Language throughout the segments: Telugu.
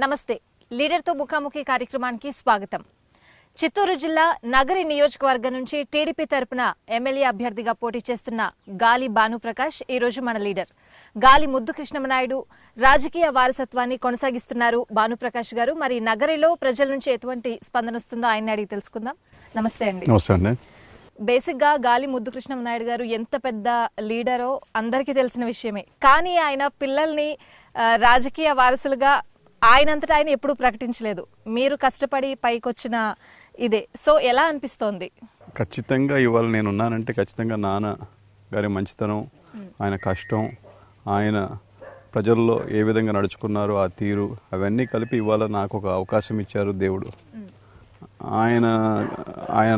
నమస్తే లీడర్తో ముఖాముఖి కార్యక్రమానికి స్వాగతం. చిత్తూరు జిల్లా నగరి నియోజకవర్గం నుంచి టీడీపీ తరపున ఎమ్మెల్యే అభ్యర్థిగా పోటీ చేస్తున్న గాలి భానుప్రకాష్ ఈ రోజు మన లీడర్. గాలి ముద్దు కృష్ణమనాయుడు రాజకీయ వారసత్వాన్ని కొనసాగిస్తున్నారు భానుప్రకాష్ గారు. మరి నగరిలో ప్రజల నుంచి ఎటువంటి స్పందన వస్తుందో ఆయన అడిగి తెలుసుకుందాం. నమస్తే అండి. నమస్తే అండి. బేసిక్ గా గాలి ముద్దు కృష్ణమనాయుడు గారు ఎంత పెద్ద లీడరో అందరికీ తెలిసిన విషయమే. కానీ ఆయన పిల్లల్ని రాజకీయ వారసులుగా ఆయనంతటా ఆయన ఎప్పుడూ ప్రకటించలేదు. మీరు కష్టపడి పైకొచ్చిన ఇదే. సో ఎలా అనిపిస్తోంది? ఖచ్చితంగా ఇవాళ నేను ఉన్నానంటే ఖచ్చితంగా నాన్న గారి మంచితనం, ఆయన కష్టం, ఆయన ప్రజల్లో ఏ విధంగా నడుచుకున్నారో ఆ తీరు, అవన్నీ కలిపి ఇవాళ నాకు ఒక అవకాశం ఇచ్చారు దేవుడు. ఆయన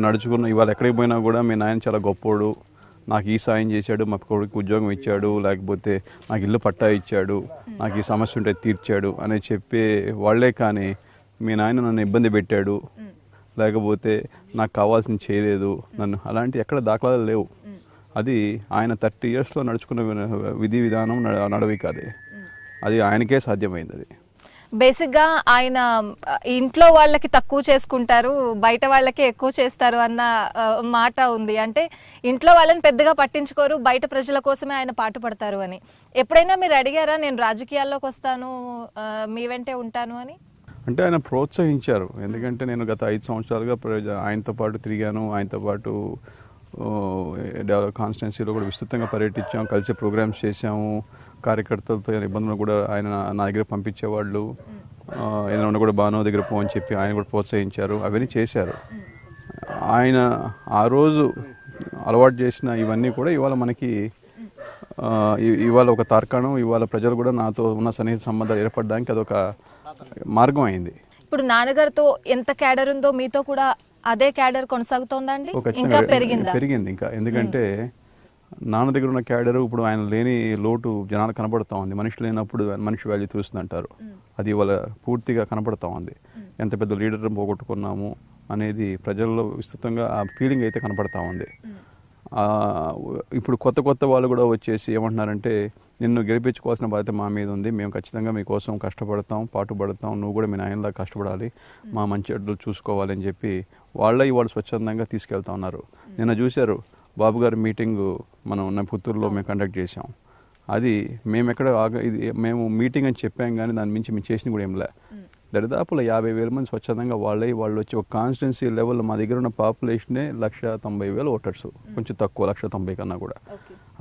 నడుచుకున్న ఇవాళ ఎక్కడికి పోయినా కూడా మీ నాయన చాలా గొప్పోడు, నాకు ఈ సాయం చేశాడు, మా కొడుకు ఉద్యోగం ఇచ్చాడు, లేకపోతే నాకు ఇల్లు పట్టా ఇచ్చాడు, నాకు ఈ సమస్య ఉంటే తీర్చాడు అని చెప్పే వాళ్లే. కానీ మీ నాయన నన్ను ఇబ్బంది పెట్టాడు, లేకపోతే నాకు కావాల్సింది చేయలేదు, నన్ను అలాంటి ఎక్కడ దాఖలాలు లేవు. అది ఆయన 30 yearsలో నడుచుకున్న విధి విధానం నడవిక. అది ఆయనకే సాధ్యమైంది. అది బేసిక్ గా ఆయన ఇంట్లో వాళ్ళకి తక్కువ చేసుకుంటారు, బయట వాళ్ళకే ఎక్కువ చేస్తారు అన్న మాట ఉంది. అంటే ఇంట్లో వాళ్ళని పెద్దగా పట్టించుకోరు, బయట ప్రజల కోసమే ఆయన పాటుపడతారు అని. ఎప్పుడైనా మీరు అడిగారా నేను రాజకీయాల్లోకి వస్తాను, మీ వెంటే ఉంటాను అని? అంటే ఆయన ప్రోత్సహించారు. ఎందుకంటే నేను గత 5 సంవత్సరాలుగా ఆయనతో పాటు తిరిగాను, ఆయనతో పాటు కాన్స్టిట్యున్సీలో కూడా విస్తృతంగా పర్యటించాము, కలిసి ప్రోగ్రామ్స్ చేశాము. కార్యకర్తలతో ఇబ్బందులు కూడా ఆయన నా దగ్గర పంపించేవాళ్ళు. ఏదైనా కూడా బానో దగ్గర పోని చెప్పి ఆయన కూడా ప్రోత్సహించారు, అవన్నీ చేశారు. ఆయన ఆ రోజు అలవాటు చేసిన ఇవన్నీ కూడా ఇవాళ మనకి ఇవాళ ఒక తార్కాణం. ఇవాళ ప్రజలు కూడా నాతో ఉన్న సన్నిహిత సంబంధాలు ఏర్పడడానికి అదొక మార్గం అయింది. ఇప్పుడు నాన్నగారితో ఎంత క్యాడర్ ఉందో మీతో కూడా అదే క్యాడర్ కొనసాగుతోందండి? పెరిగింది ఇంకా. ఎందుకంటే నాన్న దగ్గర ఉన్న క్యాడరు ఇప్పుడు ఆయన లేని లోటు జనాలు కనపడతా ఉంది. మనిషి లేనప్పుడు మనిషి వాల్యూ తెలుస్తుంది అంటారు. అది ఇవాళ పూర్తిగా కనపడతా ఉంది. ఎంత పెద్ద లీడర్ని పోగొట్టుకున్నాము అనేది ప్రజల్లో విస్తృతంగా ఆ ఫీలింగ్ అయితే కనపడతా ఉంది. ఇప్పుడు కొత్త వాళ్ళు కూడా వచ్చేసి ఏమంటున్నారంటే, నిన్ను గెలిపించుకోవాల్సిన బాధ్యత మా మీద ఉంది, మేము ఖచ్చితంగా మీకోసం కష్టపడతాం, పాటుపడతాం, నువ్వు కూడా మీ నాయనలా కష్టపడాలి, మా మంచి అడ్డులు చూసుకోవాలని చెప్పి వాళ్ళు స్వచ్ఛందంగా తీసుకెళ్తా ఉన్నారు. నిన్న చూశారు బాబు గారి మీటింగు మనం ఉన్న పుత్తూరులో మేము కండక్ట్ చేసాం. అది మేము మీటింగ్ అని చెప్పాం, కానీ దాని మించి మేము చేసిన కూడా ఏం లే. దరిదాపులో 50,000 మంది స్వచ్ఛందంగా వాళ్ళు వచ్చి ఒక కాన్స్టిట్యున్సీ లెవెల్లో మా దగ్గర ఉన్న పాపులేషనే 190,000 ఓటర్స్, కొంచెం తక్కువ 190 కన్నా కూడా.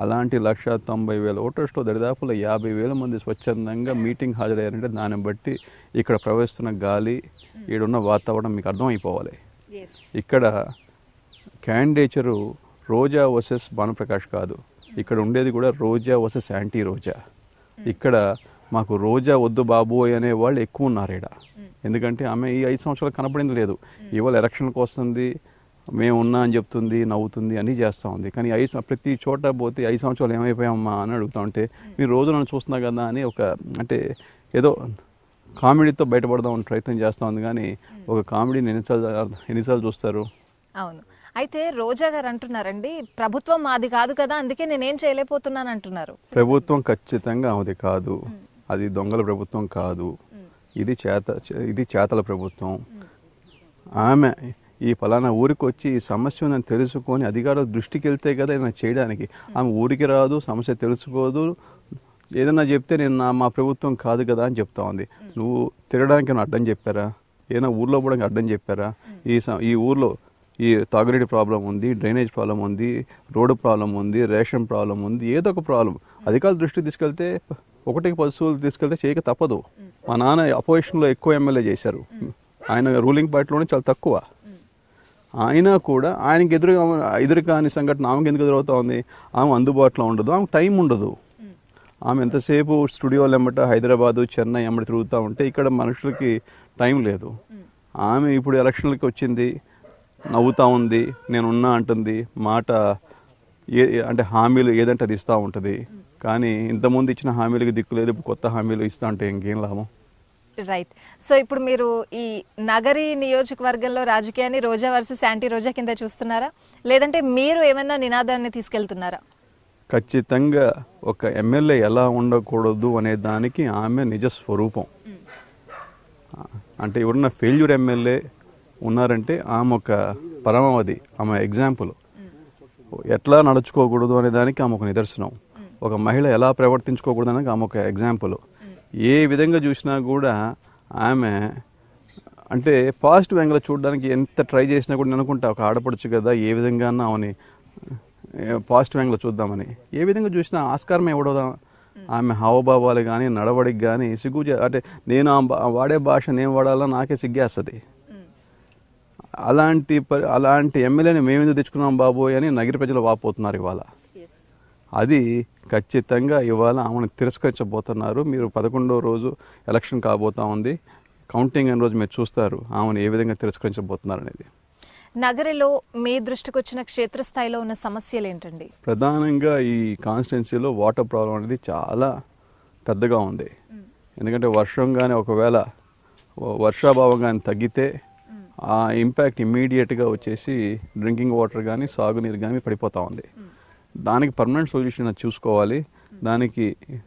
అలాంటి 190,000 ఓటర్స్లో దరిదాపులో 50,000 మంది స్వచ్ఛందంగా మీటింగ్ హాజరయ్యారంటే దాన్ని బట్టి ఇక్కడ ప్రవహిస్తున్న గాలి, ఈడున్న వాతావరణం మీకు అర్థమైపోవాలి. ఇక్కడ క్యాండిడేచరు రోజా వర్సెస్ భానుప్రకాష్ కాదు, ఇక్కడ ఉండేది కూడా రోజా వర్సెస్ యాంటీ రోజా. ఇక్కడ మాకు రోజా వద్దు బాబోయ్ అనే వాళ్ళు ఎక్కువ ఉన్నారు ఇక్కడ. ఎందుకంటే ఆమె ఈ 5 సంవత్సరాలు కనపడింది లేదు. ఇవాళ ఎలక్షన్కి వస్తుంది, మేము ఉన్నా అని చెప్తుంది, నవ్వుతుంది, అన్నీ చేస్తూ ఉంది. కానీ ప్రతి చోట పోతే 5 సంవత్సరాలు ఏమైపోయామమ్మా అని అడుగుతూ ఉంటే, మీరు రోజు నన్ను చూస్తున్నా కదా అని అంటే ఏదో కామెడీతో బయటపడదామని ప్రయత్నం చేస్తూ ఉంది. కానీ ఒక కామెడీని ఎన్నిసార్లు చూస్తారు? అవును. అయితే రోజా గారు అంటున్నారండి, ప్రభుత్వం మాది కాదు కదా, అందుకే నేనేం చేయలేకపోతున్నాను అంటున్నారు. ప్రభుత్వం ఖచ్చితంగా అది కాదు, అది దొంగల ప్రభుత్వం కాదు, ఇది చేతల ప్రభుత్వం. ఆమె ఈ ఫలానా ఊరికి వచ్చి ఈ సమస్య ఉందని తెలుసుకొని అధికారుల దృష్టికి వెళ్తే కదా ఏదైనా చేయడానికి. ఆమె ఊరికి రాదు, సమస్య తెలుసుకోదు, ఏదైనా చెప్తే మా ప్రభుత్వం కాదు కదా అని చెప్తా ఉంది. నువ్వు తిరగడానికి అడ్డం చెప్పారా? ఏదైనా ఊర్లో పోవడానికి అడ్డం చెప్పారా? ఈ ఊర్లో ఈ తాగునీటి ప్రాబ్లం ఉంది, డ్రైనేజ్ ప్రాబ్లం ఉంది, రోడ్డు ప్రాబ్లం ఉంది, రేషన్ ప్రాబ్లం ఉంది, ఏదో ఒక ప్రాబ్లం అధికారుల దృష్టికి తీసుకెళ్తే 1కి 10 తీసుకెళ్తే చేయక తప్పదు. మా నాన్న అపోజిషన్లో ఎక్కువ ఎమ్మెల్యే చేశారు, ఆయన రూలింగ్ పార్టీలోనే చాలా తక్కువ. అయినా కూడా ఆయనకి ఎదురు కాని సంఘటన ఆమెకు ఎందుకు ఎదురవుతా ఉంది? ఆమె అందుబాటులో ఉండదు, ఆమెకు టైం ఉండదు. ఆమె ఎంతసేపు స్టూడియోలు ఎమ్మట హైదరాబాదు, చెన్నై ఎమ్మట తిరుగుతూ ఉంటే ఇక్కడ మనుషులకి టైం లేదు. ఆమె ఇప్పుడు ఎలక్షన్లకి వచ్చింది, నవ్వుతూ ఉంది, నేనున్నా అంటుంది, మాట అంటే హామీలు ఏదంటే అది ఇస్తూ ఉంటుంది. కానీ ఇంతకుముందు ఇచ్చిన హామీలకి దిక్కు లేదు, ఇప్పుడు కొత్త హామీలు ఇస్తూ ఉంటే ఇంకేం లాభం? రైట్. సో ఇప్పుడు మీరు ఈ నగరి నియోజకవర్గంలో రాజకీయాన్ని రోజా వర్సెస్ యాంటీ రోజా కింద చూస్తున్నారా, లేదంటే మీరు ఏమైనా నినాదాన్ని తీసుకెళ్తున్నారా? ఖచ్చితంగా ఒక ఎమ్మెల్యే ఎలా ఉండకూడదు అనే దానికి ఆమె నిజ స్వరూపం. అంటే ఎవరన్నా ఫెయిల్యూర్ ఎమ్మెల్యే ఉన్నారంటే ఆమె ఒక పరమావధి, ఆమె ఎగ్జాంపుల్. ఎట్లా నడుచుకోకూడదు అనే దానికి ఆమె ఒక నిదర్శనం. ఒక మహిళ ఎలా ప్రవర్తించుకోకూడదు అనేది ఆమె ఒక ఎగ్జాంపుల్. ఏ విధంగా చూసినా కూడా ఆమె అంటే పాజిటివ్ యాంగిల్ చూడడానికి ఎంత ట్రై చేసినా కూడా నేను అనుకుంటా ఒక ఆడపడుచు కదా, ఏ విధంగా ఆమెని పాజిటివ్ యాంగిల్ చూద్దామని. ఏ విధంగా చూసినా ఆస్కారం ఇవ్వడం. ఆమె హావభావాలు కానీ నడవడికి కానీ సిగ్గు అంటే నేను వాడే భాష నేను వాడాలా నాకే సిగ్గేస్తుంది. అలాంటి ఎమ్మెల్యేని మేమెందుకు తెచ్చుకున్నాం బాబోయ్ అని నగర ప్రజలు వాపోతున్నారు ఇవాళ. అది ఖచ్చితంగా ఇవాళ ఆమెను తిరస్కరించబోతున్నారు. మీరు 11వ రోజు ఎలక్షన్ కాబోతా ఉంది, కౌంటింగ్ అనే రోజు మీరు చూస్తారు ఆమెను ఏ విధంగా తిరస్కరించబోతున్నారు అనేది. నగరిలో మీ దృష్టికి వచ్చిన క్షేత్రస్థాయిలో ఉన్న సమస్యలు ఏంటండి? ప్రధానంగా ఈ కాన్స్టిట్యున్సీలో వాటర్ ప్రాబ్లం అనేది చాలా పెద్దగా ఉంది. ఎందుకంటే వర్షం కానీ ఒకవేళ వర్షాభావం కానీ తగ్గితే ఆ ఇంపాక్ట్ ఇమ్మీడియట్గా వచ్చేసి డ్రింకింగ్ వాటర్ కానీ సాగునీరు కానీ పడిపోతూ ఉంది. దానికి పర్మనెంట్ సొల్యూషన్ చూసుకోవాలి. దానికి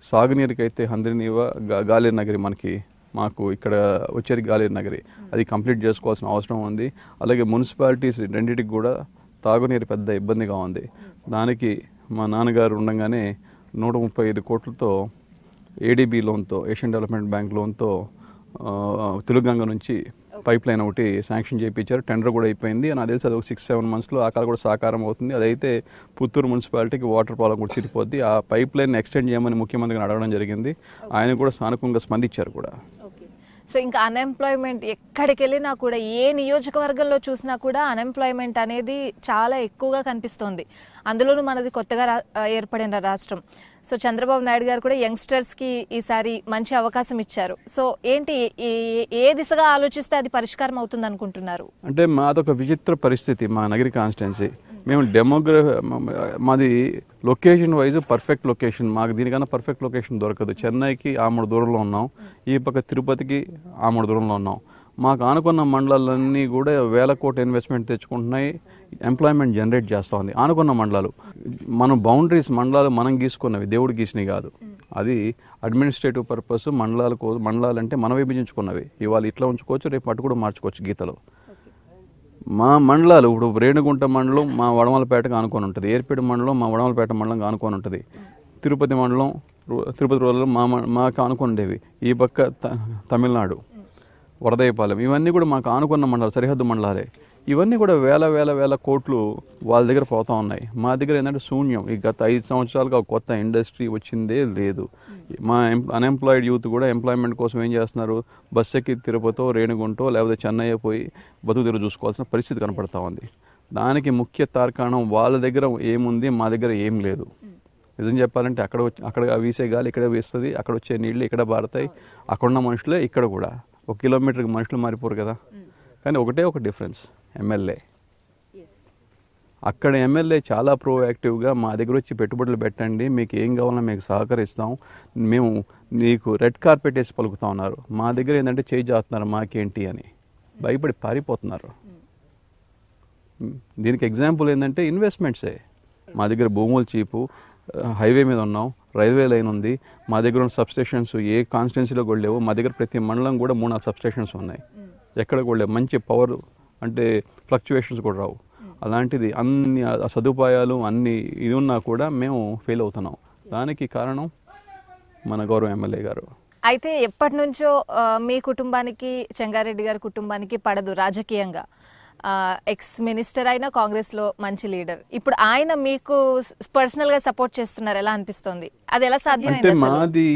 సాగునీరుకి అయితే హంద్రినీవ గాలేరు నగరి మాకు ఇక్కడ వచ్చేది గాలేరు నగరి, అది కంప్లీట్ చేసుకోవాల్సిన అవసరం ఉంది. అలాగే మున్సిపాలిటీస్ రెండింటికి కూడా తాగునీరు పెద్ద ఇబ్బందిగా ఉంది. దానికి మా నాన్నగారు ఉండగానే 135 కోట్లతో ఏడీబీ లోన్తో, ఏషియన్ డెవలప్మెంట్ బ్యాంక్ లోన్తో తెలుగంగ నుంచి పైప్ లైన్ ఒకటి శాంక్షన్ చేయించారు. టెండర్ కూడా అయిపోయింది. నాకు తెలిసి అది ఒక 6-7 monthsలో ఆ కాలం కూడా సాకారం అవుతుంది. అదైతే పుత్తూరు మున్సిపాలిటీకి వాటర్ ప్రాబ్లం కూడా తీరిపోద్ది. ఆ పైప్ లైన్ ఎక్స్టెండ్ చేయమని ముఖ్యమంత్రిని అడగడం జరిగింది. ఆయన కూడా సానుకూలంగా స్పందించారు కూడా. సో ఇంకా అన్ఎంప్లాయ్మెంట్ ఎక్కడికి వెళ్ళినా కూడా, ఏ నియోజకవర్గంలో చూసినా కూడా అన్ఎంప్లాయ్మెంట్ అనేది చాలా ఎక్కువగా కనిపిస్తోంది. అందులోనూ మనది కొత్తగా ఏర్పడిన రాష్ట్రం. సో చంద్రబాబు నాయుడు గారు కూడా యంగ్స్టర్స్కి ఈసారి మంచి అవకాశం ఇచ్చారు. సో ఏంటి, ఏ దిశగా ఆలోచిస్తే అది పరిష్కారం అవుతుంది అనుకుంటున్నారు? అంటే మాదొక విచిత్ర పరిస్థితి. మా నగరి కాన్స్టిట్యున్సీ మేము మాది లొకేషన్ వైజ్ పర్ఫెక్ట్ లొకేషన్. మాకు దీనికన్నా పర్ఫెక్ట్ లొకేషన్ దొరకదు. చెన్నైకి 3 దూరంలో ఉన్నాం, ఈ పక్క తిరుపతికి 3 దూరంలో ఉన్నాం. మాకు ఆనుకున్న మండలాలన్నీ కూడా 1000 కోట్ల ఇన్వెస్ట్మెంట్ తెచ్చుకుంటున్నాయి, ఎంప్లాయ్మెంట్ జనరేట్ చేస్తూ ఉంది. ఆనుకున్న మండలాలు మనం బౌండరీస్ మండలాలు మనం గీసుకున్నవి, దేవుడు గీసినవి కాదు. అది అడ్మినిస్ట్రేటివ్ పర్పస్. మండలాలు అంటే మనం విభజించుకున్నవి. ఇవాళ ఇట్లా ఉంచుకోవచ్చు, రేపు అటు కూడా మార్చుకోవచ్చు గీతలు. మా మండలాలు ఇప్పుడు రేణిగుంట మండలం మా వడమలపేటకు ఆనుకొని ఉంటుంది, ఏర్పేట మండలం మా వడమలపేట మండలం ఆనుకొని ఉంటుంది, తిరుపతి మండలం తిరుపతి రోజుల్లో మాకు ఆనుకొని ఉండేవి. ఈ పక్క తమిళనాడు వరదయ్యపాలెం, ఇవన్నీ కూడా మాకు ఆనుకున్న మండలాలు, సరిహద్దు మండలాలే. ఇవన్నీ కూడా వేల కోట్లు వాళ్ళ దగ్గర పోతూ ఉన్నాయి. మా దగ్గర ఏంటంటే శూన్యం. ఈ గత 5 సంవత్సరాలుగా కొత్త ఇండస్ట్రీ వచ్చిందే లేదు. మా అన్ఎంప్లాయిడ్ యూత్ కూడా ఎంప్లాయ్మెంట్ కోసం ఏం చేస్తున్నారు, బస్ ఎక్కి తిరుపతో రేణిగుంటో లేకపోతే చెన్నై పోయి బతుకు తెరువు చూసుకోవాల్సిన పరిస్థితి కనపడతా ఉంది. దానికి ముఖ్య తార్కాణం వాళ్ళ దగ్గర ఏముంది, మా దగ్గర ఏం లేదు. నిజం చెప్పాలంటే అక్కడ వీసే గాలి ఇక్కడ వీస్తుంది, అక్కడ వచ్చే నీళ్ళు ఇక్కడ పారుతాయి, అక్కడున్న మనుషులే ఇక్కడ కూడా. 1 కిలోమీటర్కి మనుషులు మారిపోరు కదా. కానీ ఒక డిఫరెన్స్, ఎమ్మెల్యే. అక్కడ ఎమ్మెల్యే చాలా ప్రోయాక్టివ్గా మా దగ్గర వచ్చి పెట్టుబడులు పెట్టండి, మీకు ఏం కావాలన్నా మీకు సహకరిస్తాం, మేము నీకు రెడ్ కార్పెట్ వేసి పలుకుతా ఉన్నారు. మా దగ్గర ఏంటంటే చేయి చేస్తున్నారు మాకేంటి అని భయపడి పారిపోతున్నారు. దీనికి ఎగ్జాంపుల్ ఏంటంటే ఇన్వెస్ట్మెంట్సే. మా దగ్గర భూములు చీపు, హైవే మీద ఉన్నాం, రైల్వే లైన్ ఉంది, మా దగ్గర ఉన్న సబ్స్టేషన్స్ ఏ కాన్స్టిట్యున్సీలో కూడా లేవు. మా దగ్గర ప్రతి మండలం కూడా 3-4 సబ్స్టేషన్స్ ఉన్నాయి. ఎక్కడ కూడా లేవు. మంచి పవర్ అంటే ఫ్లక్చువేషన్స్ కూడా రావు. అలాంటిది అన్ని సదుపాయాలు అన్ని ఇది ఉన్నా కూడా మేము ఫెయిల్ అవుతున్నాం. దానికి కారణం మన గౌరవ ఎమ్మెల్యే గారు. అయితే ఎప్పటి నుంచో మీ కుటుంబానికి, చెంగారెడ్డి గారి కుటుంబానికి పడదు రాజకీయంగా. ఎక్స్ మినిస్టర్ అయినా కాంగ్రెస్లో మంచి లీడర్. ఇప్పుడు ఆయన మీకు పర్సనల్గా సపోర్ట్ చేస్తున్నారు, ఎలా అనిపిస్తుంది? అది ఎలా సాధ్యమైంది? అంటే మాది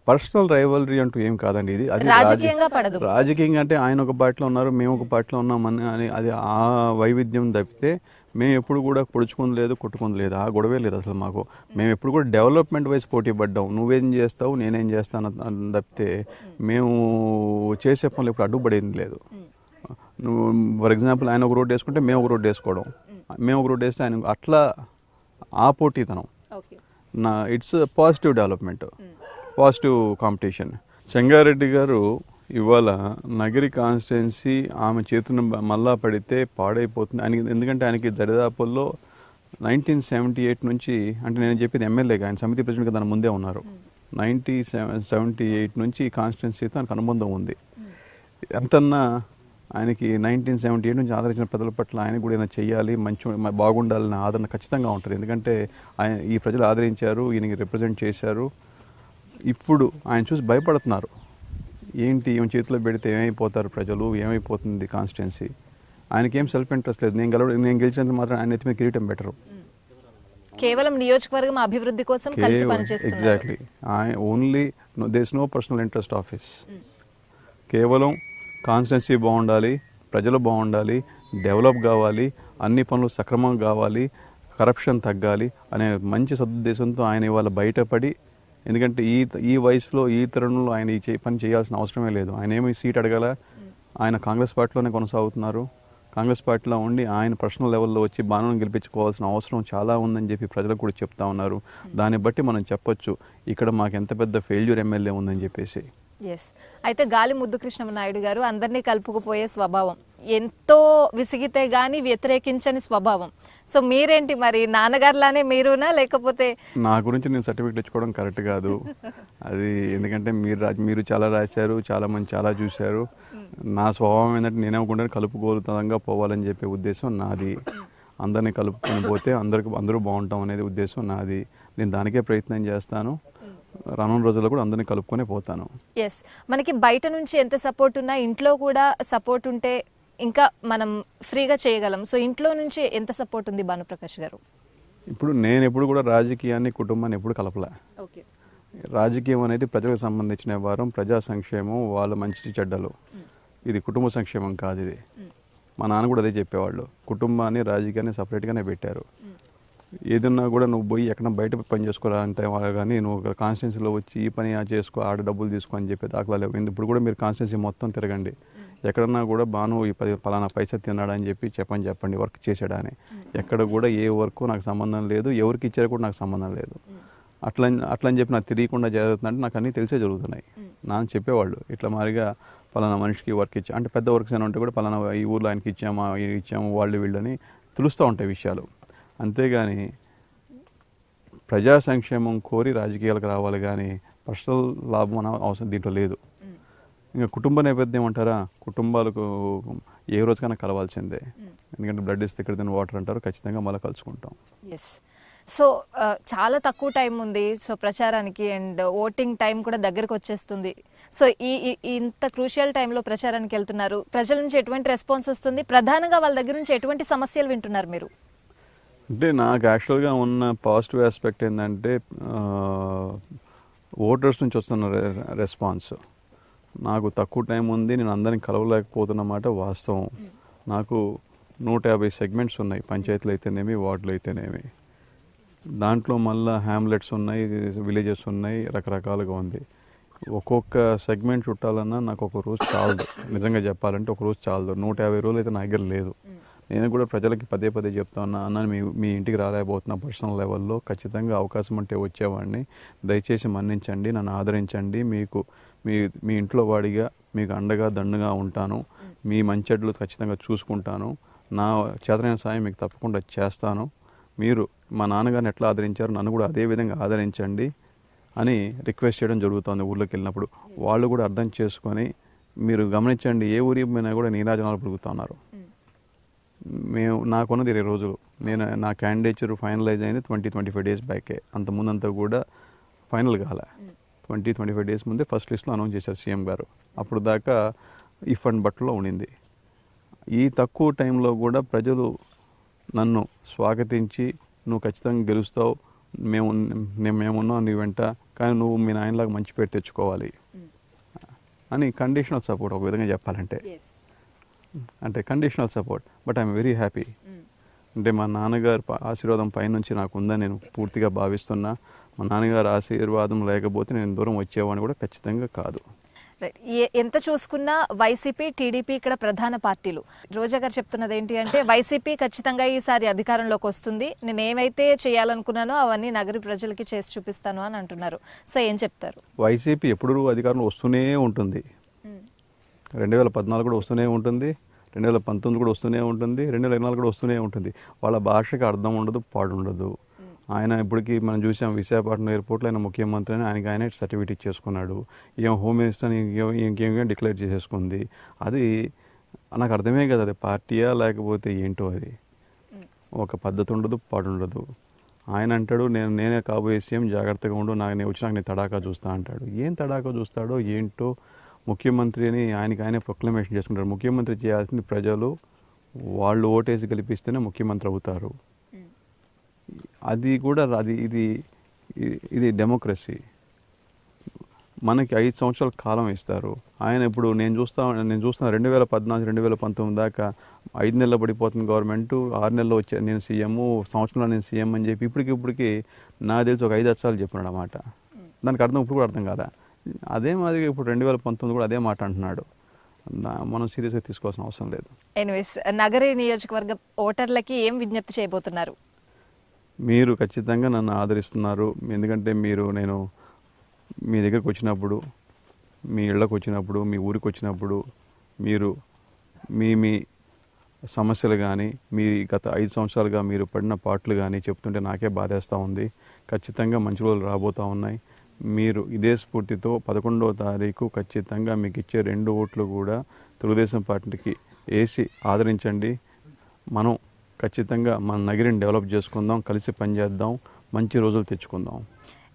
పర్సనల్ రైవలరీ అంటూ ఏం కాదండి. ఇది అది రాజకీయంగా పడదు. రాజకీయంగా అంటే ఆయన ఒక పార్టీలో ఉన్నారు, మేము ఒక పార్టీలో ఉన్నామని అని అది ఆ వైవిధ్యం తప్పితే మేము ఎప్పుడు కూడా పొడుచుకుంది లేదు, కొట్టుకుంది లేదు, ఆ గొడవే లేదు అసలు మాకు. మేము ఎప్పుడు కూడా డెవలప్మెంట్ వైజ్ పోటీ పడ్డాం. నువ్వేం చేస్తావు నేనేం చేస్తాను అని తప్పితే మేము చేసే పనులు ఇప్పుడు అడ్డుపడేది లేదు. నువ్వు ఫర్ ఎగ్జాంపుల్ ఆయన ఒక రోడ్డు వేసుకుంటే మేము ఒక రోడ్డు వేసుకోవడం, మేము ఒక రోడ్డు వేస్తే ఆయన అట్లా ఆ పోటీతనం. It's positive development, positive competition. Chengareddy garu ఇవాళ నగరి కాన్స్టిట్యున్సీ ఆమె చేతున్న మళ్ళా పడితే పాడైపోతుంది ఆయనకి. ఎందుకంటే ఆయనకి దరిదాపుల్లో 1978 నుంచి, అంటే నేను చెప్పేది ఎమ్మెల్యేగా, ఆయన సమితి ప్రెసిడెంట్గా దాని ముందే ఉన్నారు. 1978 నుంచి ఈ కాన్స్టిట్యున్సీతో ఆయనకు అనుబంధం ఉంది. ఎంతన్నా ఆయనకి 1978 నుంచి ఆదరించిన ప్రజల పట్ల ఆయన కూడా ఏమైనా చెయ్యాలి, బాగుండాలన్న ఆదరణ ఖచ్చితంగా ఉంటుంది. ఎందుకంటే ఆయన ఈ ప్రజలు ఆదరించారు, ఈయనకి రిప్రజెంట్ చేశారు. ఇప్పుడు ఆయన చూసి భయపడుతున్నారు. ఏంటి ఈమె చేతిలో పెడితే ఏమైపోతారు ప్రజలు, ఏమైపోతుంది కాన్స్టిట్యున్సీ. ఆయనకేం సెల్ఫ్ ఇంట్రెస్ట్ లేదు. నేను గెలిచినంత మాత్రం ఆయన ఎత్తి మీద కిరీటం బెటరు. కేవలం నియోజకవర్గం అభివృద్ధి కోసం కలిసి పనిచేస్తున్నారు. Exactly. Only there is no personal interest of his. కేవలం కాన్స్టిట్యున్సీ బాగుండాలి, ప్రజలు బాగుండాలి, డెవలప్ కావాలి, అన్ని పనులు సక్రమంగా కావాలి, కరప్షన్ తగ్గాలి అనే మంచి సదుద్దేశంతో ఆయన ఇవాళ బయటపడి, ఎందుకంటే ఈ వయసులో ఈ తరుణంలో ఆయన ఈ పని చేయాల్సిన అవసరమే లేదు. ఆయన ఏమి సీట్ అడగాల, ఆయన కాంగ్రెస్ పార్టీలోనే కొనసాగుతున్నారు. కాంగ్రెస్ పార్టీలో ఉండి ఆయన పర్సనల్ లెవెల్లో వచ్చి బాణను గెలిపించుకోవాల్సిన అవసరం చాలా ఉందని చెప్పి ప్రజలకు కూడా చెప్తా ఉన్నారు. దాన్ని బట్టి మనం చెప్పొచ్చు ఇక్కడ మాకు ఎంత పెద్ద ఫెయిల్యూర్ ఎమ్మెల్యే ఉందని చెప్పేసి. ఎస్. అయితే గాలి ముద్దు కృష్ణమనాయుడు గారు అందరినీ కలుపుకుపోయే స్వభావం, ఎంతో విసిగితే గాని వ్యతిరేకించని స్వభావం. సో మీరేంటి మరి, నాన్నగారులానే మీరునా, లేకపోతే? నా గురించి నేను సర్టిఫికెట్ ఇచ్చుకోవడం కరెక్ట్ కాదు అది. ఎందుకంటే మీరు చాలా రాశారు, చాలా మంది చాలా చూశారు. నా స్వభావం ఏంటంటే నేనేమనుకుంటాను, కలుపుకోలుతంగా పోవాలని చెప్పే ఉద్దేశం నాది. అందరినీ కలుపుకొని పోతే అందరూ బాగుంటాం అనేది ఉద్దేశం నాది. నేను దానికే ప్రయత్నం చేస్తాను. రానున్న రోజుల్లో కూడా అందరినీ కలుపుకొని పోతాను. ఎస్. మనకి బయట నుంచి ఎంత సపోర్ట్ ఉన్నా ఇంట్లో కూడా సపోర్ట్ ఉంటే ఇంకా మనం ఫ్రీగా చేయగలం. సో ఇంట్లో నుంచి ఎంత సపోర్ట్ ఉంది భానుప్రకాష్ గారు? ఇప్పుడు నేను ఎప్పుడు కూడా రాజకీయాన్ని కుటుంబాన్ని ఎప్పుడు కలపలే. ఓకే. రాజకీయం అనేది ప్రజలకు సంబంధించిన వ్యవహారం, ప్రజా సంక్షేమం, వాళ్ళ మంచి చెడ్డలు. ఇది కుటుంబ సంక్షేమం కాదు. ఇది మా నాన్న కూడా అదే చెప్పేవాళ్ళు. కుటుంబాన్ని రాజకీయాన్ని సపరేట్గానే పెట్టారు. ఏదన్నా కూడా నువ్వు పోయి ఎక్కడ బయట పని చేసుకోరా అంటే వాళ్ళు, కానీ నువ్వు కాన్స్టిట్యున్సీలో వచ్చి ఈ పని చేసుకో, ఆడ డబ్బులు తీసుకో అని చెప్పి దాఖలా లేవు. ఇప్పుడు కూడా మీరు కాన్స్టిట్యున్సీ మొత్తం తిరగండి, ఎక్కడన్నా కూడా బాను ఈ పలానా పైసా తిన్నాడని చెప్పండి వర్క్ చేసాడని. ఎక్కడ కూడా ఏ వర్క్ నాకు సంబంధం లేదు, ఎవరికి ఇచ్చారో కూడా నాకు సంబంధం లేదు. అట్లని చెప్పి నాకు తెలియకుండా జరుగుతుందంటే నాకు అన్నీ తెలిసే జరుగుతున్నాయి. నాన్న చెప్పేవాళ్ళు ఇట్లా మారిగా పలానా మనిషికి వర్క్ ఇచ్చా అంటే, పెద్ద వర్క్స్ అని ఉంటే కూడా పలానా ఈ ఊర్లో ఆయనకి ఇచ్చాము వాళ్ళు వీళ్ళని తెలుస్తూ ఉంటాయి విషయాలు. అంతేగాని ప్రజా సంక్షేమం కోరి రాజకీయాలకు రావాలి, కానీ పర్సనల్ లాభం అనే అవసరం దీంట్లో లేదు. ఇంకా కుటుంబ నేపథ్యం అంటారా, కుటుంబాలకు ఏ రోజుకైనా కలవాల్సిందే. ఎందుకంటే బ్లడ్ ఇస్తే ఇక్కడ తిన వాటర్ అంటారు, ఖచ్చితంగా మళ్ళీ కలుసుకుంటాం. ఎస్. సో చాలా తక్కువ టైం ఉంది సో ప్రచారానికి, అండ్ ఓటింగ్ టైం కూడా దగ్గరకు వచ్చేస్తుంది. సో ఇంత క్రూషియల్ టైంలో ప్రచారానికి వెళ్తున్నారు, ప్రజల నుంచి ఎటువంటి రెస్పాన్స్ వస్తుంది? ప్రధానంగా వాళ్ళ దగ్గర నుంచి ఎటువంటి సమస్యలు వింటున్నారు మీరు? అంటే నాకు యాక్చువల్గా ఉన్న పాజిటివ్ ఆస్పెక్ట్ ఏంటంటే ఓటర్స్ నుంచి వస్తున్న రెస్పాన్స్. నాకు తక్కువ టైం ఉంది, నేను అందరిని కలవలేకపోతున్నమాట వాస్తవం. నాకు 150 సెగ్మెంట్స్ ఉన్నాయి, పంచాయతీలు అయితేనేమి, వార్డులు అయితేనేమి. దాంట్లో మళ్ళీ హ్యామ్లెట్స్ ఉన్నాయి, విలేజెస్ ఉన్నాయి, రకరకాలుగా ఉంది. ఒక్కొక్క సెగ్మెంట్ చుట్టాలన్నా నాకు ఒక రోజు చాలదు. నిజంగా చెప్పాలంటే ఒక రోజు చాలదు. 150 రోజులు అయితే నా దగ్గర లేదు. నేను కూడా ప్రజలకి పదే చెప్తా ఉన్నా, అన్న మీ ఇంటికి రాలేకపోతున్నా పర్సనల్ లెవెల్లో, ఖచ్చితంగా అవకాశం ఉంటే వచ్చేవాడిని, దయచేసి మన్నించండి, నన్ను ఆదరించండి, మీ ఇంట్లో వాడిగా మీకు అండగా దండగా ఉంటాను, మీ మంచెడ్లు ఖచ్చితంగా చూసుకుంటాను, నా చేతనైన సాయం మీకు తప్పకుండా చేస్తాను, మీరు మా నాన్నగారిని ఎట్లా ఆదరించారో నన్ను కూడా అదే విధంగా ఆదరించండి అని రిక్వెస్ట్ చేయడం జరుగుతుంది. ఊళ్ళోకి వెళ్ళినప్పుడు వాళ్ళు కూడా అర్థం చేసుకొని, మీరు గమనించండి ఏ ఊరి మీద కూడా నీరాజనాలు పలుకుతున్నారు. నాకున్నది 20 రోజులు. నా క్యాండిడేచర్ ఫైనలైజ్ అయింది 20-25 డేస్ బ్యాకే. అంతకుముందంతా కూడా ఫైనల్ కాలే. 20-25 డేస్ ముందే ఫస్ట్ లిస్ట్లో అనౌన్స్ చేశారు సీఎం గారు. అప్పుడు దాకా ఇఫ్ అండ్ బట్లో ఉండింది. ఈ తక్కువ టైంలో కూడా ప్రజలు నన్ను స్వాగతించి, నువ్వు ఖచ్చితంగా గెలుస్తావు, మేమున్నావు నీ వెంట, కానీ నువ్వు మీ నాయనలాగా మంచి పేరు తెచ్చుకోవాలి అని కండిషనల్ సపోర్ట్, ఒక విధంగా చెప్పాలంటే. అంటే conditional support. But I'm very happy. అంటే మా నాన్నగారు ఆశీర్వాదం పైనుంచి నాకు ఉందని నేను పూర్తిగా భావిస్తున్నా. మా నాన్నగారు ఆశీర్వాదం లేకపోతే నేను దూరం వచ్చేవాడిని కూడా ఖచ్చితంగా కాదు. ఎంత చూసుకున్నా వైసీపీ, టీడీపీ ఇక్కడ ప్రధాన పార్టీలు. రోజా గారు చెప్తున్నది ఏంటి అంటే, వైసీపీ ఖచ్చితంగా ఈసారి అధికారంలోకి వస్తుంది, నేను ఏమైతే చేయాలనుకున్నానో అవన్నీ నగరి ప్రజలకి చేసి చూపిస్తాను అని అంటున్నారు. సో ఏం చెప్తారు? వైసీపీ ఎప్పుడు అధికారంలో వస్తూనే ఉంటుంది. 2014 కూడా వస్తూనే ఉంటుంది, 2019 కూడా వస్తూనే ఉంటుంది, 2024 కూడా వస్తూనే ఉంటుంది. వాళ్ళ భాషకి అర్థం ఉండదు, పాడు ఉండదు. ఆయన ఇప్పటికీ మనం చూసాం విశాఖపట్నం ఎయిర్పోర్ట్లో ఆయన ముఖ్యమంత్రి అని ఆయనే సర్టిఫికేట్ ఇచ్చేసుకున్నాడు. ఏం హోమ్ మినిస్టర్ అని ఇంకేం డిక్లేర్ చేసేసుకుంది. అది నాకు అర్థమే కదా, అది పార్టీయా లేకపోతే ఏంటో. అది ఒక పద్ధతి ఉండదు, పాడు ఉండదు. ఆయన అంటాడు నేనే కాబోయే సీఎం, జాగ్రత్తగా ఉండు, నేను వచ్చినాక నేను తడాకా చూస్తా అంటాడు. ఏం తడాకా చూస్తాడో ఏంటో. ముఖ్యమంత్రి అని ఆయనే ప్రొక్లమేషన్ చేసుకుంటారు. ముఖ్యమంత్రి చేయాల్సింది ప్రజలు వాళ్ళు ఓటేసి గెలిపిస్తేనే ముఖ్యమంత్రి అవుతారు. అది కూడా ఇది డెమోక్రసీ. మనకి 5 సంవత్సరాల కాలం ఇస్తారు. ఆయన ఇప్పుడు నేను చూస్తున్నా 2014 2019 దాకా 5 నెలలు పడిపోతుంది గవర్నమెంట్, 6 నెలల్లో వచ్చే నేను సీఎం, సంవత్సరంలో నేను సీఎం అని చెప్పి ఇప్పటికి నాకు తెలిసి ఒక 5 అచ్చాలు చెప్పినాడు అన్నమాట. దానికి అర్థం ఇప్పుడు కూడా అర్థం కాదా. అదే మాదిరిగా ఇప్పుడు 2019 కూడా అదే మాట అంటున్నాడు. మనం సీరియస్గా తీసుకోవాల్సిన అవసరం లేదు. ఎనీవేస్, నగరి నియోజకవర్గ ఓటర్లకి ఏం విజ్ఞప్తి చేయబోతున్నారు? మీరు ఖచ్చితంగా నన్ను ఆదరిస్తున్నారు. ఎందుకంటే నేను మీ దగ్గరకు వచ్చినప్పుడు, మీ ఇళ్ళకు వచ్చినప్పుడు, మీ ఊరికి వచ్చినప్పుడు మీరు మీ సమస్యలు కానీ, మీ గత 5 సంవత్సరాలుగా మీరు పడిన పాటలు కానీ చెప్తుంటే నాకే బాధేస్తూ ఉంది. ఖచ్చితంగా మంచి రోజులు రాబోతూ ఉన్నాయి. మీరు ఇదే స్ఫూర్తితో 11వ తారీఖు ఖచ్చితంగా మీకు ఇచ్చే 2 ఓట్లు కూడా తెలుగుదేశం పార్టీకి వేసి ఆదరించండి. మనం ఖచ్చితంగా మన నగరిని డెవలప్ చేసుకుందాం, కలిసి పనిచేద్దాం, మంచి రోజులు తెచ్చుకుందాం.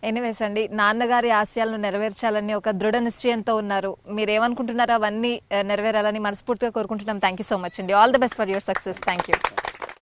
ఎనీవేస్ అండి, నాన్నగారి ఆశయాలను నెరవేర్చాలని ఒక దృఢ నిశ్చయంతో ఉన్నారు. మీరు ఏమనుకుంటున్నారో అవన్నీ నెరవేరాలని మనస్ఫూర్తిగా కోరుకుంటున్నాం. థ్యాంక్ యూ సో మచ్ అండి. All the best for your success. Thank you.